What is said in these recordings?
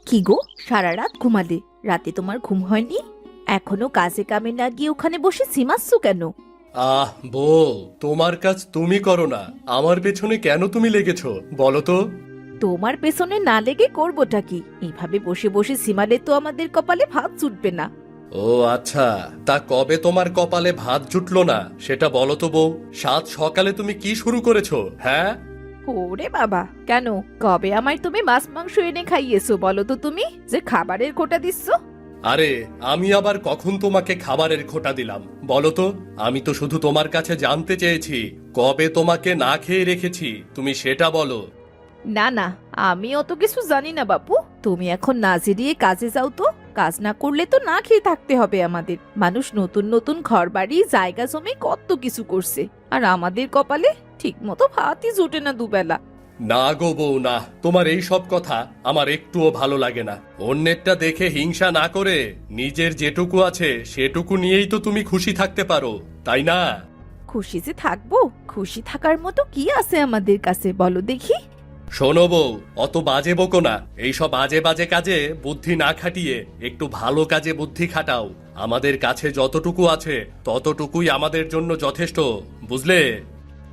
কি গো, সারা রাত ঘুমালে? রাতে তোমার ঘুম হয়নি? এখনো কাজে কামে না গিয়ে ওখানে বসে ঝিমাচ্ছ কেন? বউ, তোমার কাজ তুমি করো না, আমার পেছনে কেন তুমি লেগেছো বলো তো? তোমার পেছনে না লেগে করবোটা কি? এইভাবে বসে বসে ঝিমালে তো আমাদের কপালে ভাত জুটবে না। ও আচ্ছা, তা কবে তোমার কপালে ভাত জুটলো না সেটা বলো তো বউ। সাত সকালে তুমি কি শুরু করেছো? হ্যাঁ, ওরে বাবা, কেন কবে আমায় তুমি মাছ মাংস এনে খাইয়েছো বলো তো? তুমি যে খাবারের খোটা দিচ্ছ। আরে আমি আবার কখন তোমাকে খাবারের খোটা দিলাম বলো তো? আমি তো শুধু তোমার কাছে জানতে চেয়েছি কবে তোমাকে না খেয়ে রেখেছি, তুমি সেটা বলো। না না, আমি অত কিছু জানি না বাপু। তুমি এখন না জেরিয়ে কাজে যাও তো। কাজ না করলে তো না খেয়ে থাকতে হবে আমাদের। মানুষ নতুন নতুন ঘর বাড়ি জায়গা জমি কত কিছু করছে, আর আমাদের কপালে ঠিক মতো ভাতই জোটে না দুবেলা। না গো বউ না, তোমার এই সব কথা আমার একটুও ভালো লাগে না। অন্যেরটা দেখে হিংসা না করে নিজের যেটুকু আছে সেটুকু নিয়েই তো তুমি খুশি থাকতে পারো, তাই না? খুশি যে থাকবো, খুশি থাকার মতো কি আছে আমাদের কাছে বলো দেখি? শোনো বউ, অত বাজে বকো না। এইসব বাজে বাজে কাজে বুদ্ধি না খাটিয়ে একটু ভালো কাজে বুদ্ধি খাটাও। আমাদের কাছে যতটুকু আছে ততটুকুই আমাদের জন্য যথেষ্ট, বুঝলে?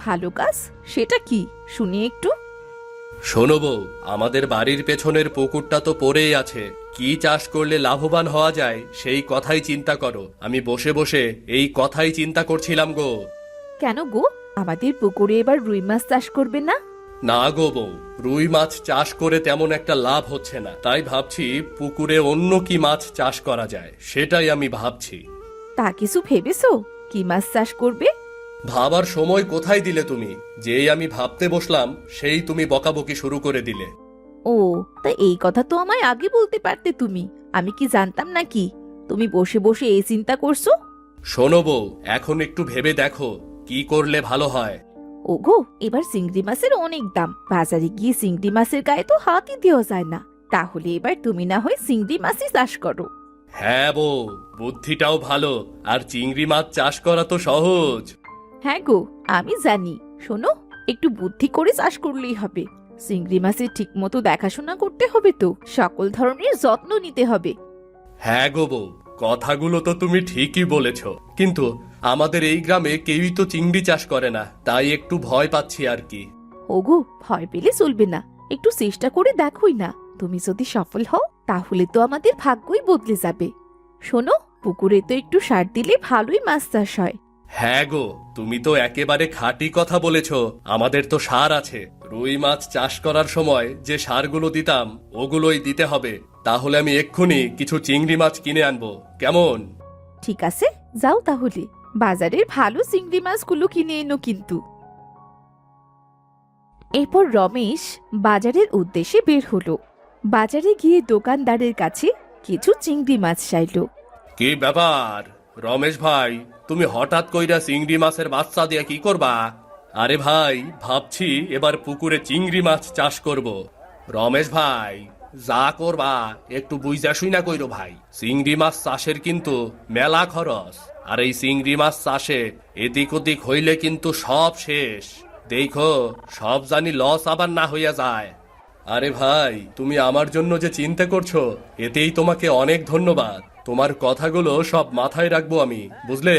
ভালো কাজ? সেটা কি শুনি একটু। শোনো বউ, আমাদের বাড়ির পেছনের পুকুরটা তো পড়েই আছে। কি চাষ করলে লাভবান হওয়া যায় সেই কথাই চিন্তা করো। আমি বসে বসে এই কথাই চিন্তা করছিলাম গো। কেন গো, আমাদের পুকুরে এবার রুই মাছ চাষ করবে না? না গো বউ, রুই মাছ চাষ করে তেমন একটা লাভ হচ্ছে না, তাই ভাবছি পুকুরে অন্য কি মাছ চাষ করা যায় সেটাই আমি ভাবছি। তা কিছু ভেবেছো কি মাছ চাষ করবে? ভাবার সময় কোথায় দিলে তুমি? যেই আমি ভাবতে বসলাম সেই তুমি বকাবকি শুরু করে দিলে। ও, তা এই কথা তো আমায় আগে বলতে পারতে তুমি। আমি কি জানতাম নাকি তুমি বসে বসে এই চিন্তা করছো? শোনো বউ, এখন একটু ভেবে দেখো কি করলে ভালো হয়। ওগো, এবার চিংড়ি মাছের অনেক দাম। বাজারে গিয়ে চিংড়ি মাছের গায়ে তো হাতই দেওয়া যায় না। তাহলে এবার তুমি না হয় চিংড়ি মাছই চাষ করো। হ্যাঁ বউ, বুদ্ধিটাও ভালো, আর চিংড়ি মাছ চাষ করা তো সহজ। হ্যাঁ গো, আমি জানি। শোনো, একটু বুদ্ধি করে চাষ করলেই হবে। চিংড়ি মাছের ঠিক মতো দেখাশোনা করতে হবে, তো সকল ধরনের যত্ন নিতে হবে। হ্যাঁ গো বউ, কথাগুলো তো তুমি ঠিকই বলেছ, কিন্তু আমাদের এই গ্রামে কেউই তো চিংড়ি চাষ করে না, তাই একটু ভয় পাচ্ছি আর কি। ওগো, ভয় পেলে চলবে না। একটু চেষ্টা করে দেখোই না। তুমি যদি সফল হও তাহলে তো আমাদের ভাগ্যই বদলে যাবে। শোনো, পুকুরে তো একটু সার দিলে ভালোই মাছ চাষ হয়। হ্যাঁ গো, তুমি তো একেবারে খাঁটি কথা বলেছ। আমাদের তো সার আছে। রুই মাছ চাষ করার সময় যে সারগুলো দিতাম ওগুলোই দিতে হবে। তাহলে আমি এক্ষুনি কিছু চিংড়ি মাছ কিনে আনবো, কেমন? ঠিক আছে, যাও তাহলে। বাজারের ভালো চিংড়ি মাছগুলো কিনে এনো কিন্তু। এরপর রমেশ বাজারের উদ্দেশ্যে বের হলো। বাজারে গিয়ে দোকানদারের কাছে কিছু চিংড়ি মাছ চাইলো। কি ব্যাপার রমেশ ভাই, তুমি হঠাৎ কইরা চিংড়ি মাছের বাচ্চা দিয়ে কি করবা? আরে ভাই, ভাবছি এবার পুকুরে চিংড়ি মাছ চাষ করব। রমেশ ভাই, যা করবা একটু বুঝা শুইনা কইরো ভাই। চিংড়ি মাছ চাষের কিন্তু মেলা খরচ, আর এই চিংড়ি মাছ চাষে এদিক ওদিক হইলে কিন্তু সব শেষ। দেখো, সব জানি লস আবার না হইয়া যায়। আরে ভাই, তুমি আমার জন্য যে চিন্তা করছো এতেই তোমাকে অনেক ধন্যবাদ। তোমার কথাগুলো সব মাথায় রাখবো আমি, বুঝলে?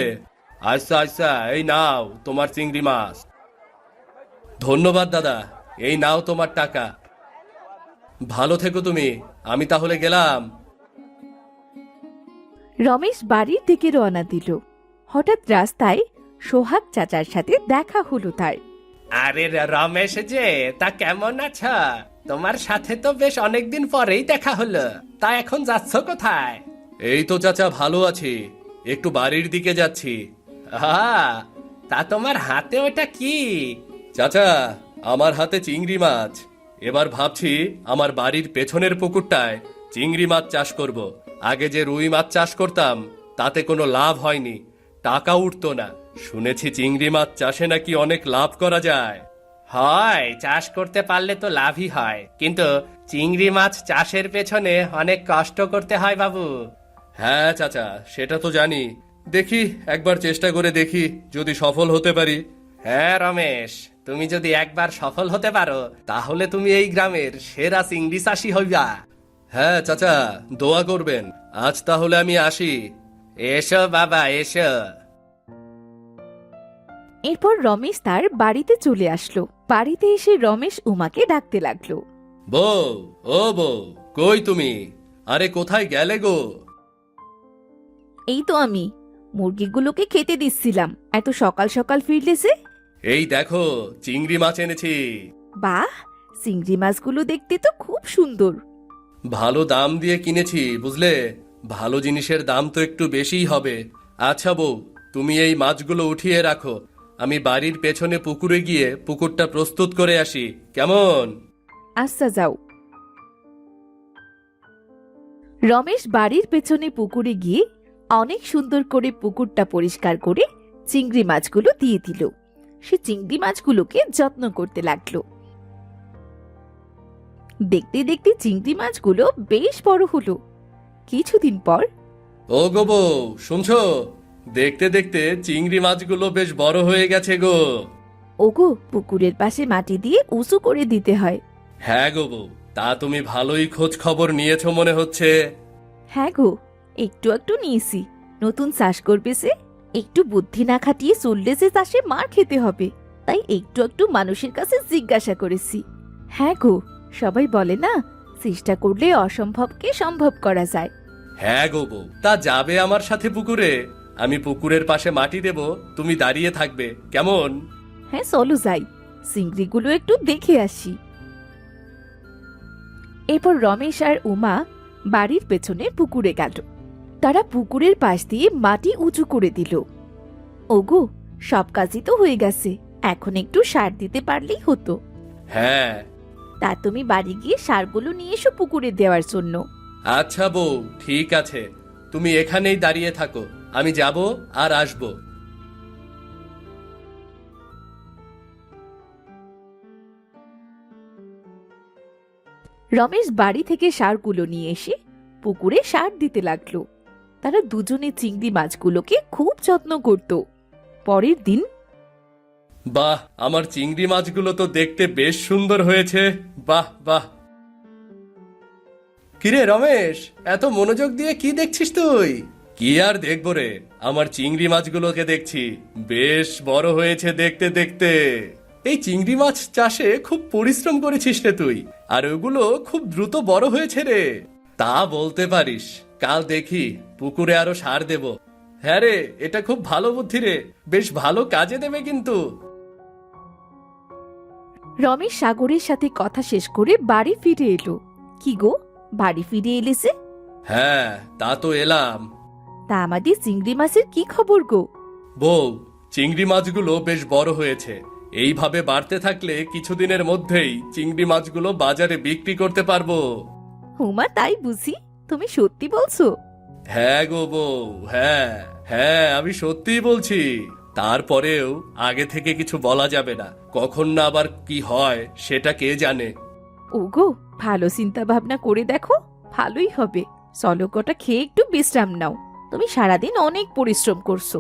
আচ্ছা আচ্ছা, এই নাও তোমার চিংড়ি মাছ। ধন্যবাদ দাদা, এই নাও তোমার টাকা। ভালো থেকো তুমি, আমি তাহলে গেলাম। রমেশ বাড়ির দিকে রওনা দিল। হঠাৎ রাস্তায় সোহাগ চাচার সাথে দেখা হলো তার। আরে রমেশ যে, তা কেমন আছো? তোমার সাথে তো বেশ অনেকদিন পরেই দেখা হলো। তা এখন যাচ্ছ কোথায়? এই তো চাচা, ভালো আছি, একটু বাড়ির দিকে যাচ্ছি। তা তোমার হাতে ওটা কি? চাচা, আমার হাতে চিংড়ি মাছ। এবার ভাবছি আমার বাড়ির পেছনের পুকুরটায় চিংড়ি মাছ চাষ করব। আগে যে রুই মাছ চাষ করতাম তাতে কোনো লাভ হয়নি, টাকা উঠতো না। শুনেছি চিংড়ি মাছ চাষে নাকি অনেক লাভ করা যায়। হয়, চাষ করতে পারলে তো লাভই হয়, কিন্তু চিংড়ি মাছ চাষের পেছনে অনেক কষ্ট করতে হয় বাবু। হ্যাঁ চাচা, সেটা তো জানি। দেখি একবার চেষ্টা করে দেখি যদি সফল হতে পারি। হ্যাঁ রমেশ, তুমি যদি একবার সফল হতে পারো তাহলে তুমি এই গ্রামের সেরা চিংড়ি চাষী হইবা। হ্যাঁ চাচা, দোয়া করবেন। আজ তাহলে আমি আসি। এসো বাবা এসো। এরপর রমেশ তার বাড়িতে চলে আসলো। বাড়িতে এসে রমেশ উমাকে ডাকতে লাগলো। বউ, ও বউ, কই তুমি? আরে কোথায় গেলে গো? এই তো আমি মুরগিগুলোকে খেতে দিচ্ছিলাম, এত সকাল সকাল ফিরলে যে? এই দেখো, চিংড়ি মাছ এনেছি। বাহ, চিংড়ি মাছগুলো দেখতে তো খুব সুন্দর। ভালো দাম দিয়ে কিনেছি, বুঝলে? ভালো জিনিসের দাম তো একটু বেশিই হবে। আচ্ছা বউ, তুমি এই মাছগুলো উঠিয়ে রাখো, আমি বাড়ির পেছনে পুকুরে গিয়ে পুকুরটা প্রস্তুত করে আসি, কেমন? আচ্ছা যাও। রমেশ বাড়ির পেছনে পুকুরে গিয়ে অনেক সুন্দর করে পুকুরটা পরিষ্কার করে চিংড়ি মাছগুলো দিয়ে দিল। সে চিংড়ি মাছগুলোকে যত্ন করতে লাগলো। দেখতে দেখতে চিংড়ি মাছগুলো বেশ বড় হলো। কিছুদিন পর ও গো বউ, শুনছো? দেখতে দেখতে চিংড়ি মাছগুলো বেশ বড় হয়ে গেছে গো। ওগো, পুকুরের পাশে মাটি দিয়ে উঁচু করে দিতে হয়। হ্যাঁ গো বউ, তা তুমি ভালোই খোঁজ খবর নিয়েছো মনে হচ্ছে। হ্যাঁ গো, একটু একটু নিয়েছি। নতুন চাষ করবে সে, একটু বুদ্ধি না খাটিয়ে চললে যে চাষে মার খেতে হবে, তাই একটু একটু মানুষের কাছে জিজ্ঞাসা করেছি। হ্যাঁ গো, সবাই বলে না, চেষ্টা করলে অসম্ভবকে সম্ভব করা যায়। হ্যাঁ গো বউ, তা যাবে আমার সাথে পুকুরে? আমি পুকুরের পাশে মাটি দেব, তুমি দাঁড়িয়ে থাকবে, কেমন? হ্যাঁ চলো যাই, চিংড়িগুলো একটু দেখে আসি। এরপর রমেশ আর উমা বাড়ির পেছনে পুকুরে গেল। তারা পুকুরের পাশ দিয়ে মাটি উঁচু করে দিল। ওগো, সব কাজই তো হয়ে গেছে, এখন একটু সার দিতে পারলেই হতো। হ্যাঁ। তা তুমি বাড়ি গিয়ে সারগুলো নিয়ে এসো পুকুরে দেওয়ার জন্য। আচ্ছা বউ, ঠিক আছে, তুমি এখানেই দাঁড়িয়ে থাকো, আমি যাব আর আসব। রমেশ বাড়ি থেকে সারগুলো নিয়ে এসে পুকুরে সার দিতে লাগলো। তারা দুজনে চিংড়ি মাছগুলোকে খুব যত্ন করত। পরের দিন বাহ, আমার চিংড়ি মাছগুলো তো দেখতে বেশ সুন্দর হয়েছে। বাহ বাহ। কিরে রমেশ, এত মনোযোগ দিয়ে কি দেখছিস তুই? কি আর দেখবো রে, আমার চিংড়ি মাছগুলোকে দেখছি, বেশ বড় হয়েছে দেখতে দেখতে। এই চিংড়ি মাছ চাষে খুব পরিশ্রম করেছিস রে তুই, আর ওগুলো খুব দ্রুত বড় হয়েছে রে। তা বলতে পারিস, কাল দেখি পুকুরে আরো সার দেব। হ্যাঁ রে, এটা খুব ভালো বুদ্ধি রে, বেশ ভালো কাজে দেবে কিন্তু। রমেশ সাগরের সাথে কথা শেষ করে বাড়ি ফিরে এলো। কি গো, বাড়ি ফিরে এলে যে? হ্যাঁ, তা তো এলাম। তা আমাদের চিংড়ি মাছের কি খবর গো? বউ, চিংড়ি মাছগুলো বেশ বড় হয়েছে। এইভাবে বাড়তে থাকলে কিছুদিনের মধ্যেই চিংড়ি মাছগুলো বাজারে বিক্রি করতে পারবো। হুমা, তাই বুঝি? তুমি সত্যি বলছো? হ্যাঁ গো বউ, হ্যাঁ হ্যাঁ, আমি সত্যিই বলছি। তারপরেও আগে থেকে কিছু বলা যাবে না, কখন না আবার কি হয় সেটা কে জানে। ওগো, ভালো চিন্তা ভাবনা করে দেখো, ভালোই হবে। চলো কটা খেয়ে একটু বিশ্রাম নাও, তুমি সারাদিন অনেক পরিশ্রম করছো।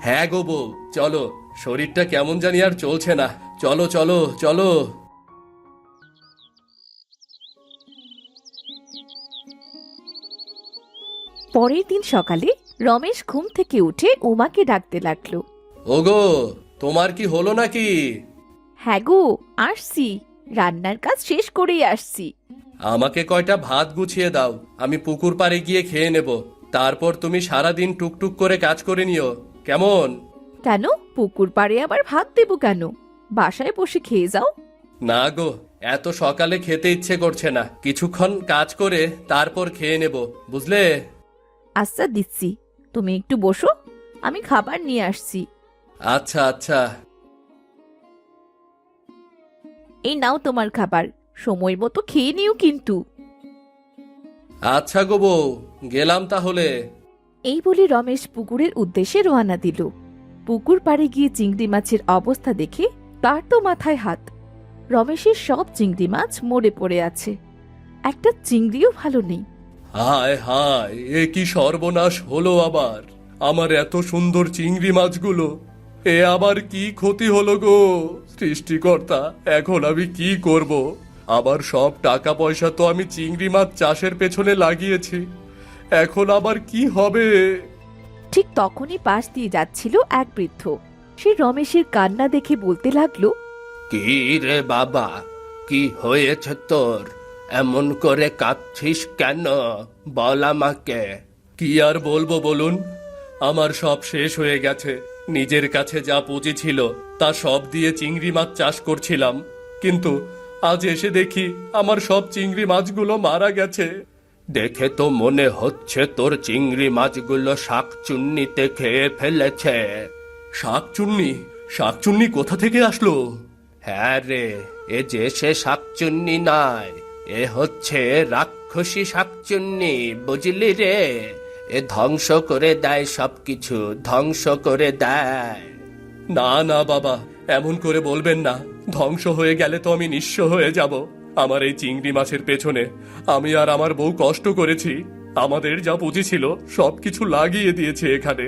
হ্যাঁ গো বউ, চলো, শরীরটা কেমন জানি আর চলছে না, চলো চলো চলো। পরের দিন সকালে রমেশ ঘুম থেকে উঠে উমাকে ডাকতে লাগলো। ওগো, তোমার কি হলো নাকি? হ্যাঁ গো, আসছি, রান্নার কাজ শেষ করেই আসছি। আমাকে কয়টা ভাত গুছিয়ে দাও, আমি পুকুর পাড়ে গিয়ে খেয়ে নেব। তারপর তুমি সারাদিন টুকটুক করে কাজ করে নিও, কেমন? কেন, পুকুর পাড়ে আবার ভাত দেবো কেন? বাসায় বসে খেয়ে যাও। না গো, এত সকালে খেতে ইচ্ছে করছে না, কিছুক্ষণ কাজ করে তারপর খেয়ে নেব, বুঝলে? আচ্ছা দিচ্ছি, তুমি একটু বসো, আমি খাবার নিয়ে আসছি। আচ্ছা আচ্ছা। এই নাও তোমার খাবার, সময় মতো খেয়ে নিও কিন্তু। আচ্ছা গো বউ, গেলাম তাহলে। এই বলে রমেশ পুকুরের উদ্দেশ্যে রওনা দিল। পুকুর পাড়ে গিয়ে চিংড়ি মাছের অবস্থা দেখে তার তো মাথায় হাত। রমেশের সব চিংড়ি মাছ মরে পড়ে আছে, একটা চিংড়িও ভালো নেই। হায় হায়, এ কি সর্বনাশ হলো আবার! আমার এত সুন্দর চিংড়ি মাছগুলো এ আবার কি ক্ষতি হলো গো সৃষ্টিকর্তা, এখন আমি কি করব? আবার সব টাকা পয়সা তো আমি চিংড়ি মাছ চাষের পেছনে লাগিয়েছি, এখন আবার কি হবে? ঠিক তখনই পাশ দিয়ে যাচ্ছিল এক বৃদ্ধ। সে রমেশের কান্না দেখে বলতে লাগলো, কি রে বাবা, কি হয়েছে তোর? এমন করে কাঁদছিস কেন? বল আমাকে। কি আর বলবো বলুন, আমার সব শেষ হয়ে গেছে। নিজের কাছে যা পুঁজি ছিল তা সব দিয়ে চিংড়ি মাছ চাষ করছিলাম, কিন্তু আজ এসে দেখি আমার সব চিংড়ি মাছগুলো মারা গেছে। দেখে তো মনে হচ্ছে তোর চিংড়ি মাছগুলো শাকচুন্নিতে খেয়ে ফেলেছে। শাকচুন্নি? শাকচুন্নি কোথা থেকে আসলো? হ্যাঁ রে, এ যে সে শাকচুন্নি নয়, এ হচ্ছে রাক্ষসী শাকচুন্নি, বুঝলি রে? এ ধ্বংস করে দেয়, সবকিছু ধ্বংস করে দেয়। না না বাবা, এমন করে বলবেন না। ধ্বংস হয়ে গেলে তো আমি নিঃস্ব হয়ে যাব। আমার এই চিংড়ি মাছের পেছনে আমি আর আমার বউ কষ্ট করেছি, আমাদের যা পুঁজি ছিল সবকিছু লাগিয়ে দিয়েছে এখানে।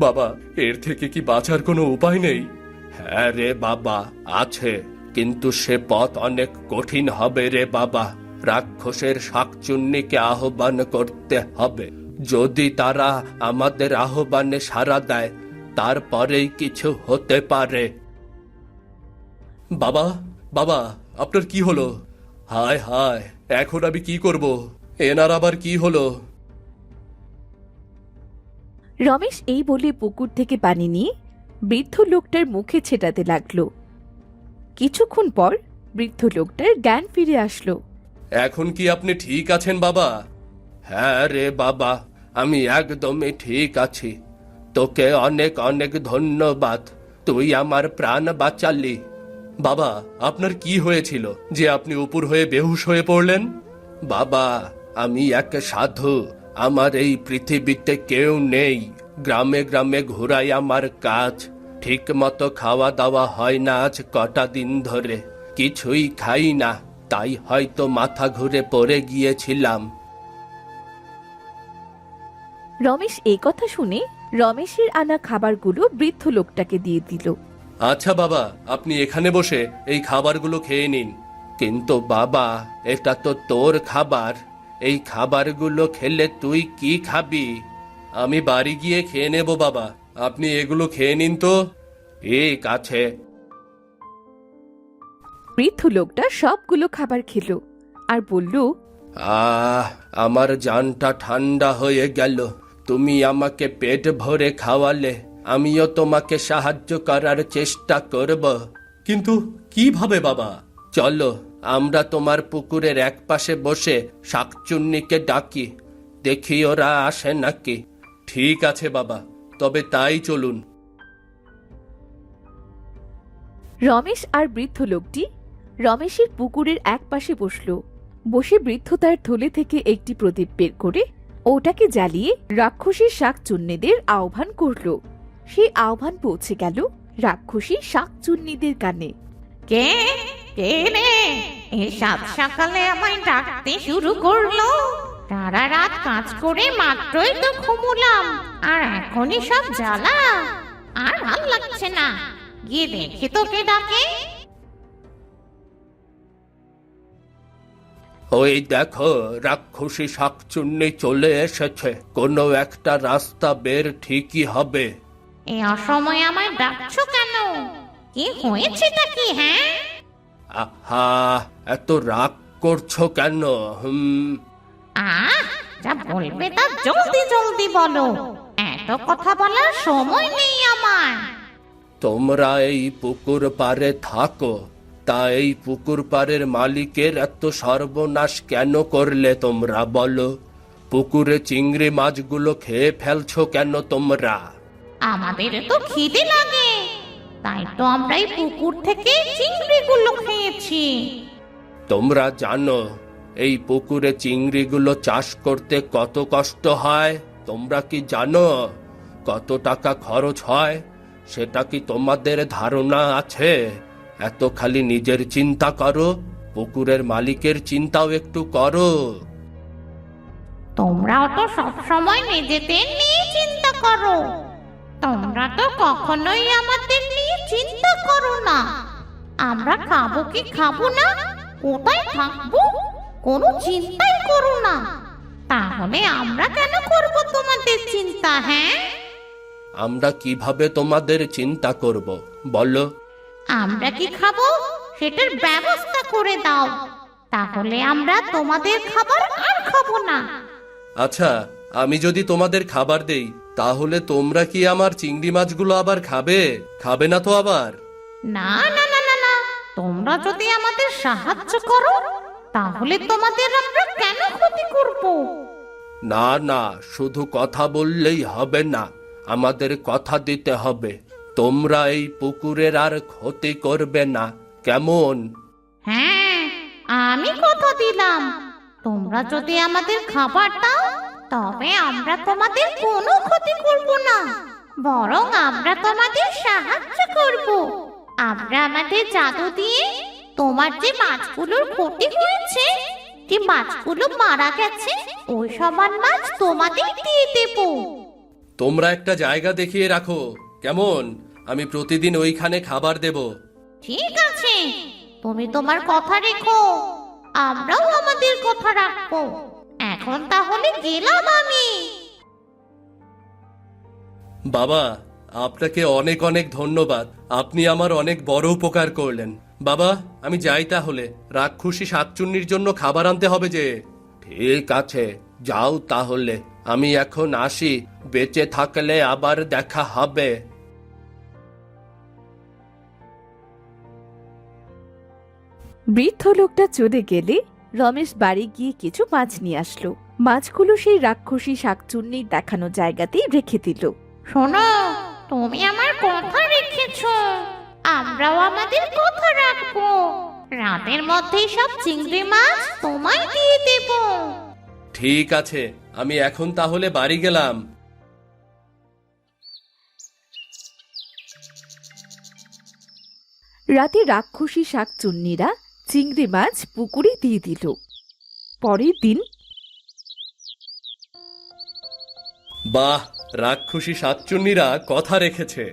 বাবা, এর থেকে কি বাঁচার কোনো উপায় নেই? হ্যাঁ রে বাবা, আছে, কিন্তু সে পথ অনেক কঠিন হবে রে বাবা। রাক্ষসের শাকচুন্নিকে আহ্বান করতে হবে। যদি তারা আমাদের আহ্বানে সাড়া দেয়, তারপরেই কিছু হতে পারে। বাবা, বাবা, আপনার কি হলো? হায় হায়, এখন আমি কি করব? এনার আবার কি হলো? রমেশ এই বলে পুকুর থেকে পানি নিয়ে বৃদ্ধ লোকটার মুখে ছেটাতে লাগলো। কিছুক্ষণ পর বৃদ্ধ লোকটার জ্ঞান ফিরে আসলো। এখন কি আপনি ঠিক আছেন বাবা? হ্যাঁ রে বাবা, আমি একদমই ঠিক আছি। তোকে অনেক অনেক ধন্যবাদ, তুই আমার প্রাণ বাঁচালি। বাবা, আপনার কি হয়েছিল যে আপনি উপর হয়ে বেহুশ হয়ে পড়লেন? বাবা, আমি এক সাধু, আমার এই পৃথিবীতে কেউ নেই। গ্রামে গ্রামে ঘুরাই আমার কাজ। ঠিক মতো খাওয়া দাওয়া হয় না আজ কটা দিন ধরে, কিছুই খাই না, তাই হয়তো মাথা ঘুরে পড়ে গিয়েছিলাম। রমেশ এই কথা শুনে রমেশের আনা খাবারগুলো বৃদ্ধ লোকটাকে দিয়ে দিল। আচ্ছা বাবা, আপনি এখানে বসে এই খাবারগুলো খেয়ে নিন। কিন্তু বাবা, এটা তো তোর খাবার, এই খাবারগুলো খেলে তুই কি খাবি? আমি বাড়ি গিয়ে খেয়ে নেব বাবা, আপনি এগুলো খেয়ে নিন তো। ঠিক আছে। বৃদ্ধ লোকটা সবগুলো খাবার খেলো আর বলল, আমার জানটা ঠান্ডা হয়ে গেল। তুমি আমাকে পেট ভরে খাওয়ালে, আমিও তোমাকে সাহায্য করার চেষ্টা করব। কিন্তু কিভাবে বাবা? চলো, আমরা তোমার পুকুরের এক পাশে বসে শাকচুন্নিকে ডাকি, দেখি ওরা আসে নাকি। ঠিক আছে বাবা, তবে তাই চলুন। রমেশ আর বৃদ্ধ লোকটি রমেশের পুকুরের এক পাশে বসলো। বসে বৃদ্ধ তার থলে থেকে একটি প্রদীপ বের করে ওটাকে জ্বালিয়ে রাক্ষসী শাকচুন্নিদের আহ্বান করলো। সেই আহ্বান পৌঁছে গেল রাক্ষসী শাকচুন্নিদের কানে। কে কে রে, এই সাত সকালে আমায় ডাকতে শুরু করলো? সারা রাত কাজ করে মাত্রই তো ঘুমুলাম, আর এখনই সব জ্বালা। আর ভাল লাগছে না, গিয়ে দেখি তো কে ডাকে। ওই দেখো, রাক্ষসী শাকচুন্নি চলে এসেছে। কোনো একটা রাস্তা বের ঠিকই হবে। এই অসময়ে আমায় ডাকছো কেন? কি হয়েছেটা কি? হ্যাঁ, আহা, এত রাগ করছো কেন? যা বলবে তা জলদি জলদি বলো, এত কথা বলার সময় নেই আমার। তোমরা এই পুকুর পাড়ে থাকো, তা এই পুকুর পাড়ের মালিকের এত সর্বনাশ কেন করলে তোমরা বলো? পুকুরে চিংড়ি মাছগুলো খেয়ে ফেলছো কেন তোমরা? আমাদের তো খিদে লাগে, তাই তো আমরা এই পুকুর থেকে চিংড়িগুলো খেয়েছি। তোমরা জানো এই পুকুরে চিংড়িগুলো চাষ করতে কত কষ্ট হয়? তোমরা কি জানো কত টাকা খরচ হয়? সেটা কি তোমাদের ধারণা আছে? এত খালি নিজের চিন্তা করো, পুকুরের মালিকের চিন্তাও একটু করো। তোমরাও তো সব সময় নিজেদের নিয়ে চিন্তা করো। তোমরা তো কখনোই আমাদের নিয়ে চিন্তা করো না। আমরা খাবো কি খাবো না, কোথায় থাকবো, কোনো চিন্তাই করো না। তাহলে আমরা কেন করব তোমাদের চিন্তা? হ্যাঁ, আমরা কিভাবে তোমাদের চিন্তা করব বলো? আমরা কি খাবো সেটার ব্যবস্থা করে দাও, তাহলে আমরা তোমাদের খাবার আর খাবো না। আচ্ছা, আমি যদি তোমাদের খাবার দেই তাহলে তোমরা কি আমার চিংড়ি মাছগুলো আবার খাবে? খাবে না তো আবার? না না না না না, তোমরা যদি আমাদের সাহায্য করো তাহলে তোমাদের আমরা কেন ক্ষতি করব? না না, শুধু কথা বললেই হবে না, আমাদের কথা দিতে হবে। তোমরা এই পুকুরের আর ক্ষতি করবে না, কেমন? হ্যাঁ, আমি কথা দিলাম, তোমরা যদি আমাদের খাবার দাও তবে আমরা তোমাদের কোনো ক্ষতি করব না, বরং আমরা তোমাদের সাহায্য করব। আমরা আমাদের জাদু দিয়ে তোমার যে মাছগুলোর ক্ষতি হয়েছে, যে মাছগুলো মারা গেছে, ওই সমান মাছ তোমাদের দিয়ে দেব। তোমরা একটা জায়গা দেখিয়ে রাখো, কেমন? আমি প্রতিদিন ওইখানে খাবার দেব। ঠিক আছে, তুমি তোমার কথা রেখো, আমরাও আমাদের কথা রাখবো। এখন তাহলে গেলাম আমি। বাবা, আপনাকে অনেক অনেক ধন্যবাদ। আপনি আমার অনেক বড় উপকার করলেন। বাবা, আমি যাই তাহলে। রাক্ষসী শাকচুন্নির জন্য খাবার আনতে হবে যে। ঠিক আছে, যাও তাহলে, আমি এখন আসি। বেঁচে থাকলে আবার দেখা হবে। বৃদ্ধ লোকটা চলে গেলে রমেশ বাড়ি গিয়ে কিছু মাছ নিয়ে আসলো। মাছগুলো সেই রাক্ষসী শাকচুন্নির দেখানো জায়গাতেই রেখে দিল। শোনো, তুমি আমার কথা রেখেছো, আমরাও আমাদের কথা রাখবো। রাতের মধ্যেই সব চিংড়ি মাছ তোমায় দিয়ে দেব। ঠিক আছে, আমি এখন তাহলে বাড়ি গেলাম। রাতে রাক্ষসী শাকচুন্নিরা চিংড়ি মাছ পুকুরে দিয়ে দিল। পরের দিন বাহ, রাক্ষসী শাকচুন্নিরা কথা রেখেছে।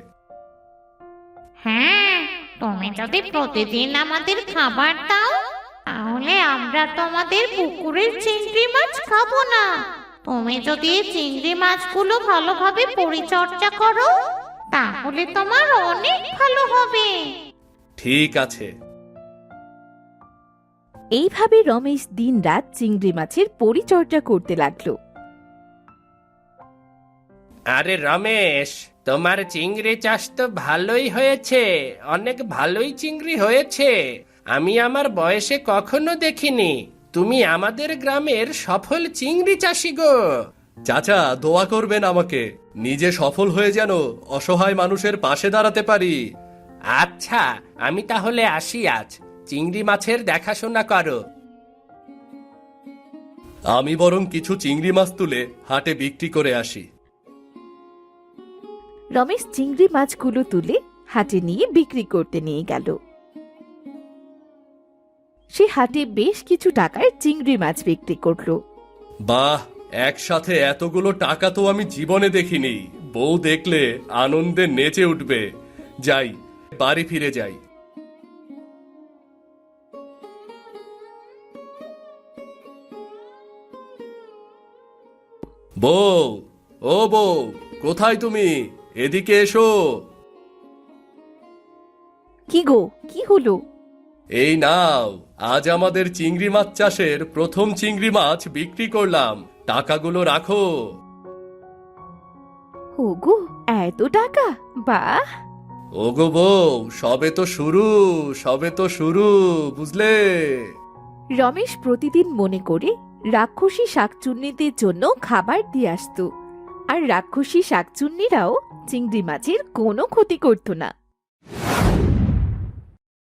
হ্যাঁ, তুমি যদি প্রতিদিন আমাদের খাবার দাও তাহলে আমরা তোমাদের পুকুরের চিংড়ি মাছ খাবো না। তুমি যদি এই চিংড়ি মাছগুলো ভালোভাবে পরিচর্যা করো তাহলে তোমার অনেক ভালো হবে। ঠিক আছে। এইভাবে রমেশ দিনরাত চিংড়ি মাছের পরিচর্যা করতে লাগলো। আরে রমেশ, তোমার চিংড়ি চাষ তো ভালোই হয়েছে, অনেক ভালোই চিংড়ি হয়েছে। আমি আমার বয়সে কখনো দেখিনি। তুমি আমাদের গ্রামের সফল চিংড়ি চাষি গো। চাচা, দোয়া করবেন আমাকে, নিজে সফল হয়ে যেন অসহায় মানুষের পাশে দাঁড়াতে পারি। আচ্ছা, আমি তাহলে আসি আজ। চিংড়ি মাছের দেখাশোনা করো। আমি বরং কিছু চিংড়ি মাছ তুলে হাটে বিক্রি করে আসি। রমেশ চিংড়ি মাছগুলো তুলে হাটে নিয়ে বিক্রি করতে নিয়ে গেল। সে হাটে বেশ কিছু টাকার চিংড়ি মাছ বিক্রি করলো। বাহ, একসাথে এতগুলো টাকা তো আমি জীবনে দেখিনি। বউ দেখলে আনন্দে নেচে উঠবে। যাই, বাড়ি ফিরে যাই। বউ, ও বউ, কোথায় তুমি? এদিকে এসো। কি গো, কি হলো? এই নাও, আজ আমাদের চিংড়ি মাছ চাষের প্রথম চিংড়ি মাছ বিক্রি করলাম। টাকাগুলো রাখো। ওগো, এত টাকা! বাহ! ওগো বউ, সবে তো শুরু, সবে তো শুরু, বুঝলে? রমেশ প্রতিদিন মনে করে রাক্ষসী শাকচুন্নিদের জন্য খাবার দিয়ে আসতো, আর রাক্ষসী শাকচুন্নিরাও চিংড়ি মাছের কোনো ক্ষতি করত না।